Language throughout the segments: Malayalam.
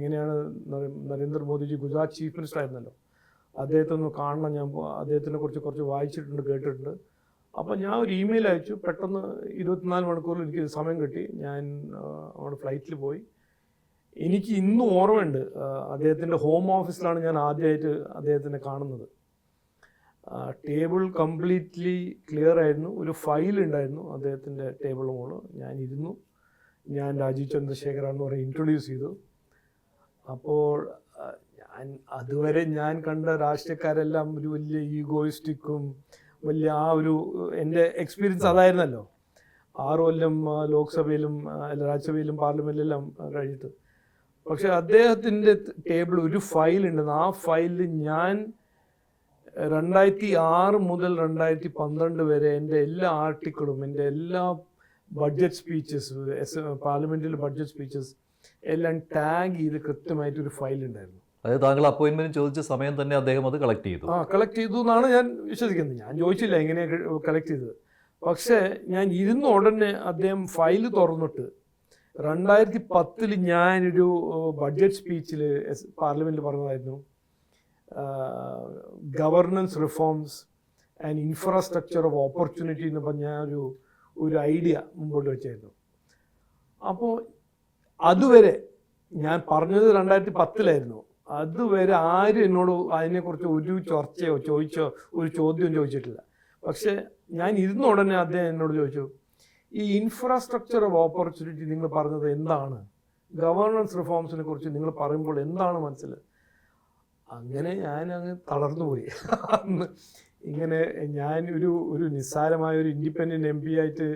എങ്ങനെയാണ് നരേന്ദ്രമോദിജി ഗുജറാത്ത് ചീഫ് മിനിസ്റ്റർ ആയിരുന്നല്ലോ, അദ്ദേഹത്തെ ഒന്ന് കാണണം, ഞാൻ അദ്ദേഹത്തിനെ കുറിച്ച് കുറച്ച് വായിച്ചിട്ടുണ്ട്, കേട്ടിട്ടുണ്ട്. അപ്പം ഞാൻ ഒരു ഇമെയിൽ അയച്ചു. പെട്ടെന്ന് 24 മണിക്കൂറിൽ എനിക്ക് സമയം കിട്ടി. ഞാൻ അവിടെ ഫ്ലൈറ്റിൽ പോയി. എനിക്ക് ഇന്നും ഓർമ്മയുണ്ട്, അദ്ദേഹത്തിൻ്റെ ഹോം ഓഫീസിലാണ് ഞാൻ ആദ്യമായിട്ട് അദ്ദേഹത്തിനെ കാണുന്നത്. ടേബിൾ കംപ്ലീറ്റ്ലി ക്ലിയർ ആയിരുന്നു. ഒരു ഫയൽ ഉണ്ടായിരുന്നു അദ്ദേഹത്തിൻ്റെ ടേബിൾ മുകളിൽ. ഞാൻ ഇരുന്നു. ഞാൻ രാജീവ് ചന്ദ്രശേഖറാണെന്ന് പറഞ്ഞ് ഇൻട്രൊഡ്യൂസ് ചെയ്തു. അപ്പോൾ അതുവരെ ഞാൻ കണ്ട രാഷ്ട്രീയക്കാരെല്ലാം ഒരു വലിയ ഈഗോയിസ്റ്റിക്കും വലിയ എൻ്റെ എക്സ്പീരിയൻസ് അതായിരുന്നല്ലോ. 6 കൊല്ലം ലോക്സഭയിലും രാജ്യസഭയിലും പാർലമെൻറ്റിലെല്ലാം കഴിഞ്ഞിട്ട്. പക്ഷെ അദ്ദേഹത്തിൻ്റെ ടേബിൾ ഒരു ഫയൽ ഉണ്ടെന്ന്. ആ ഫയലിൽ ഞാൻ 2006 മുതൽ 2012 വരെ എൻ്റെ എല്ലാ ആർട്ടിക്കിളും, എൻ്റെ എല്ലാ ബഡ്ജറ്റ് സ്പീച്ചസ്, പാർലമെൻറ്റിൽ ബഡ്ജറ്റ് സ്പീച്ചസ് എല്ലാം ടാഗ് ചെയ്ത് കൃത്യമായിട്ടൊരു ഫയൽ ഉണ്ടായിരുന്നു. അതായത് താങ്കൾ അപ്പോയിൻമെന്റ് ചോദിച്ച സമയം തന്നെ അദ്ദേഹം അത് കളക്ട് ചെയ്തു. കളക്ട് ചെയ്തു എന്നാണ് ഞാൻ വിശ്വസിക്കുന്നത്. ഞാൻ ചോദിച്ചില്ല എങ്ങനെയാണ് കളക്ട് ചെയ്തത്. പക്ഷേ ഞാൻ ഇരുന്ന ഉടനെ അദ്ദേഹം ഫയൽ തുറന്നിട്ട് 2010 ഞാനൊരു ബഡ്ജറ്റ് സ്പീച്ചിൽ പാർലമെൻറ്റിൽ പറഞ്ഞതായിരുന്നു, governance reforms and infrastructure of opportunity എന്ന് പറഞ്ഞ ഒരു ഐഡിയ മുമ്പോട്ട് വെച്ചായിരുന്നു. അപ്പോൾ അതുവരെ ഞാൻ പറഞ്ഞത് 2010 അതുവരെ ആരും എന്നോട് അതിനെക്കുറിച്ച് ഒരു ചർച്ചയോ ഒരു ചോദ്യവും ചോദിച്ചിട്ടില്ല. പക്ഷേ ഞാൻ ഇരുന്ന ഉടനെ അദ്ദേഹം എന്നോട് ചോദിച്ചു, ഈ ഇൻഫ്രാസ്ട്രക്ചർ ഓഫ് ഓപ്പർച്യൂണിറ്റി നിങ്ങൾ പറഞ്ഞത് എന്താണ്? ഗവർണൻസ് റിഫോംസിനെ കുറിച്ച് നിങ്ങൾ പറയുമ്പോൾ എന്താണ് മനസ്സിൽ? അങ്ങനെ ഞാൻ അങ്ങ് തളർന്നുപോയി. അന്ന് ഇങ്ങനെ ഞാൻ ഒരു നിസ്സാരമായ ഒരു ഇൻഡിപെൻഡൻറ്റ് MP ആയിട്ട്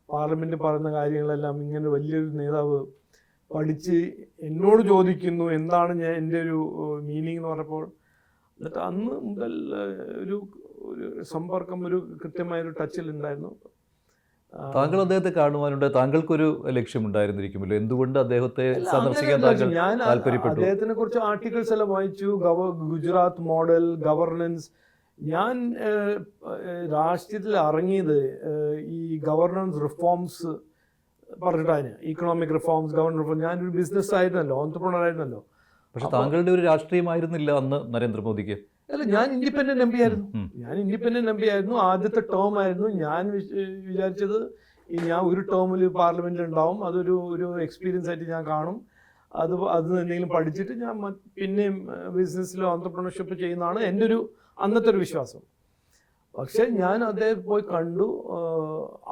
പാർലമെൻറ്റിൽ പറയുന്ന കാര്യങ്ങളെല്ലാം ഇങ്ങനെ വലിയൊരു നേതാവ് പഠിച്ച് എന്നോട് ചോദിക്കുന്നു എന്താണ് എൻ്റെ ഒരു മീനിങ് എന്ന് പറഞ്ഞപ്പോൾ, എന്നിട്ട് അന്ന് മുതൽ ഒരു സമ്പർക്കം, ഒരു കൃത്യമായൊരു ടച്ചിലുണ്ടായിരുന്നു. താങ്കൾ അദ്ദേഹത്തെ കാണുവാനുണ്ട്. താങ്കൾക്കൊരു ലക്ഷ്യമുണ്ടായിരുന്നിരിക്കുമല്ലോ, എന്തുകൊണ്ട് അദ്ദേഹത്തെ സന്ദർശിക്കാൻ താല്പര്യപ്പെട്ടു? അദ്ദേഹത്തിനെ കുറിച്ച് ആർട്ടിക്കിൾസ് എല്ലാം വായിച്ചു. Gujarat model governance. ഞാൻ രാഷ്ട്രീയത്തിൽ ഇറങ്ങിയത് ഈ ഗവർണൻസ് റിഫോംസ് പറഞ്ഞിട്ടാണ്. Economic reforms, governance reform. ഞാനൊരു ബിസിനസ് ആയിരുന്നല്ലോ, ഓൺട്രപ്രണർ ആയിരുന്നല്ലോ. പക്ഷെ താങ്കളുടെ ഒരു രാഷ്ട്രീയമായിരുന്നില്ല അന്ന് നരേന്ദ്രമോദിക്ക്. അല്ല, ഞാൻ ഇൻഡിപെൻഡന്റ് MP ആയിരുന്നു. ആദ്യത്തെ ടേം ആയിരുന്നു. ഞാൻ വിചാരിച്ചത് ഞാൻ ഒരു ടേമിൽ പാർലമെന്റിൽ ഉണ്ടാവും, അതൊരു എക്സ്പീരിയൻസ് ആയിട്ട് ഞാൻ കാണും. അത് എന്തെങ്കിലും പഠിച്ചിട്ട് ഞാൻ പിന്നെയും ബിസിനസ്സിലോ ഓൺട്രപ്രണർഷിപ്പ് ചെയ്യുന്നതാണ് എൻ്റെ അന്നത്തെ ഒരു വിശ്വാസം. പക്ഷെ ഞാൻ അദ്ദേഹം പോയി കണ്ടു.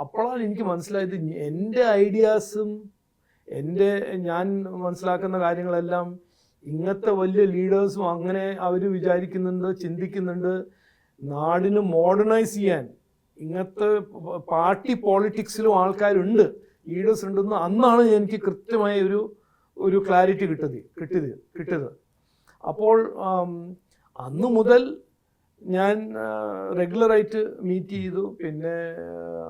അപ്പോഴാണ് എനിക്ക് മനസ്സിലായത് എൻ്റെ ഐഡിയാസും ഞാൻ മനസ്സിലാക്കുന്ന കാര്യങ്ങളെല്ലാം ഇങ്ങനത്തെ വലിയ ലീഡേഴ്സും അങ്ങനെ അവർ വിചാരിക്കുന്നുണ്ട്, ചിന്തിക്കുന്നുണ്ട്. നാടിന് മോഡേണൈസ് ചെയ്യാൻ ഇങ്ങനത്തെ പാർട്ടി പോളിറ്റിക്സിലും ആൾക്കാരുണ്ട്, ലീഡേഴ്സ് ഉണ്ടെന്ന് അന്നാണ് എനിക്ക് കൃത്യമായ ഒരു ക്ലാരിറ്റി കിട്ടിയത്. അപ്പോൾ അന്ന് മുതൽ ഞാൻ റെഗുലറായിട്ട് മീറ്റ് ചെയ്തു. പിന്നെ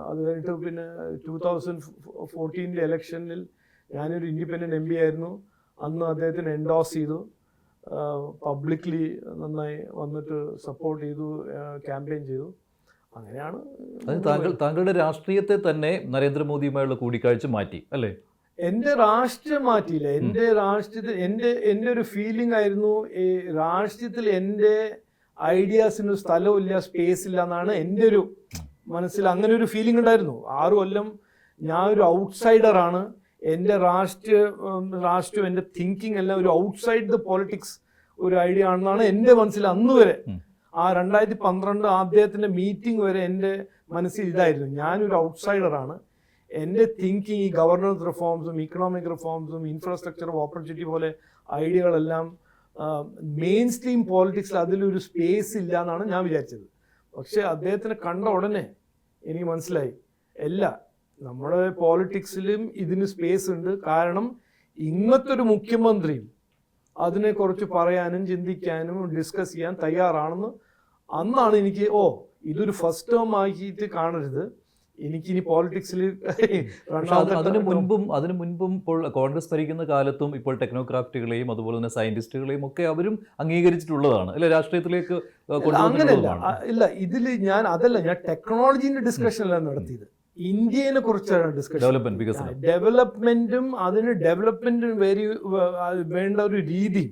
അത് കഴിഞ്ഞിട്ട് പിന്നെ 2014 ഇലക്ഷനിൽ ഞാനൊരു ഇൻഡിപെൻഡൻറ്റ് MP ആയിരുന്നു. അന്ന് അദ്ദേഹത്തിന് എൻഡോസ് ചെയ്തു, പബ്ലിക്ലി നന്നായി വന്നിട്ട് സപ്പോർട്ട് ചെയ്തു, ക്യാമ്പയിൻ ചെയ്തു. അങ്ങനെയാണ്. താങ്കളുടെ രാഷ്ട്രീയത്തെ തന്നെ നരേന്ദ്രമോദിയുമായുള്ള കൂടിക്കാഴ്ച മാറ്റി അല്ലേ? എൻ്റെ രാഷ്ട്രീയം മാറ്റിയില്ല. എൻ്റെ രാഷ്ട്രീയത്തിൽ എൻ്റെ ഒരു ഫീലിംഗ് ആയിരുന്നു, ഈ രാഷ്ട്രീയത്തിൽ എൻ്റെ ഐഡിയാസിന് സ്ഥലമില്ല, സ്പേസ് ഇല്ല എന്നാണ് എൻ്റെ ഒരു മനസ്സിൽ അങ്ങനെ ഒരു ഫീലിംഗ് ഉണ്ടായിരുന്നു. 6 കൊല്ലം ഞാൻ ഒരു ഔട്ട്സൈഡറാണ്. എൻ്റെ രാഷ്ട്രീയം എൻ്റെ തിങ്കിങ് എല്ലാം ഒരു ഔട്ട്സൈഡ് ദ പൊളിറ്റിക്സ് ഒരു ഐഡിയ ആണെന്നാണ് എൻ്റെ മനസ്സിൽ അന്ന് വരെ. ആ 2012 അദ്ദേഹത്തിൻ്റെ മീറ്റിംഗ് വരെ എൻ്റെ മനസ്സിൽ ഇതായിരുന്നു, ഞാനൊരു ഔട്ട്സൈഡറാണ്. എൻ്റെ തിങ്കിങ് ഈ ഗവർണൻസ് റിഫോംസും ഇക്കണോമിക് റിഫോംസും ഇൻഫ്രാസ്ട്രക്ചർ ഓഫ് ഓപ്പർച്യൂണിറ്റി പോലെ ഐഡിയകളെല്ലാം മെയിൻ സ്ട്രീം പോളിറ്റിക്സിൽ അതിലൊരു സ്പേസ് ഇല്ല എന്നാണ് ഞാൻ വിചാരിച്ചത്. പക്ഷെ അദ്ദേഹത്തിനെ കണ്ട ഉടനെ എനിക്ക് മനസ്സിലായി, നമ്മുടെ പോളിറ്റിക്സിലും ഇതിന് സ്പേസ് ഉണ്ട്. കാരണം ഇങ്ങനത്തെ ഒരു മുഖ്യമന്ത്രിയും അതിനെക്കുറിച്ച് പറയാനും ചിന്തിക്കാനും ഡിസ്കസ് ചെയ്യാൻ തയ്യാറാണെന്ന് അന്നാണ് എനിക്ക് ഇതൊരു ഫസ്റ്റ് ടേം ആക്കിയിട്ട് കാണരുത്, എനിക്കിനി പോളിറ്റിക്സിൽ. അതിനു മുൻപും ഇപ്പോൾ കോൺഗ്രസ് ഭരിക്കുന്ന കാലത്തും ഇപ്പോൾ ടെക്നോക്രാഫ്റ്റുകളെയും അതുപോലെ തന്നെ സയന്റിസ്റ്റുകളെയും ഒക്കെ അവരും അംഗീകരിച്ചിട്ടുള്ളതാണ് അല്ലെ, രാഷ്ട്രീയത്തിലേക്ക്. അങ്ങനെയല്ല, ഇതിൽ ഞാൻ ടെക്നോളജീൻ്റെ ഡിസ്കഷനല്ല നടത്തിയത്. ഇന്ത്യയെ കുറിച്ചാണ് ഡിസ്കഷൻ. ഡെവലപ്മെന്റ്, വികസനം. ഡെവലപ്മെന്റും അതിന് ഡെവലപ്മെന്റിന് വേണ്ട ഒരു രീതി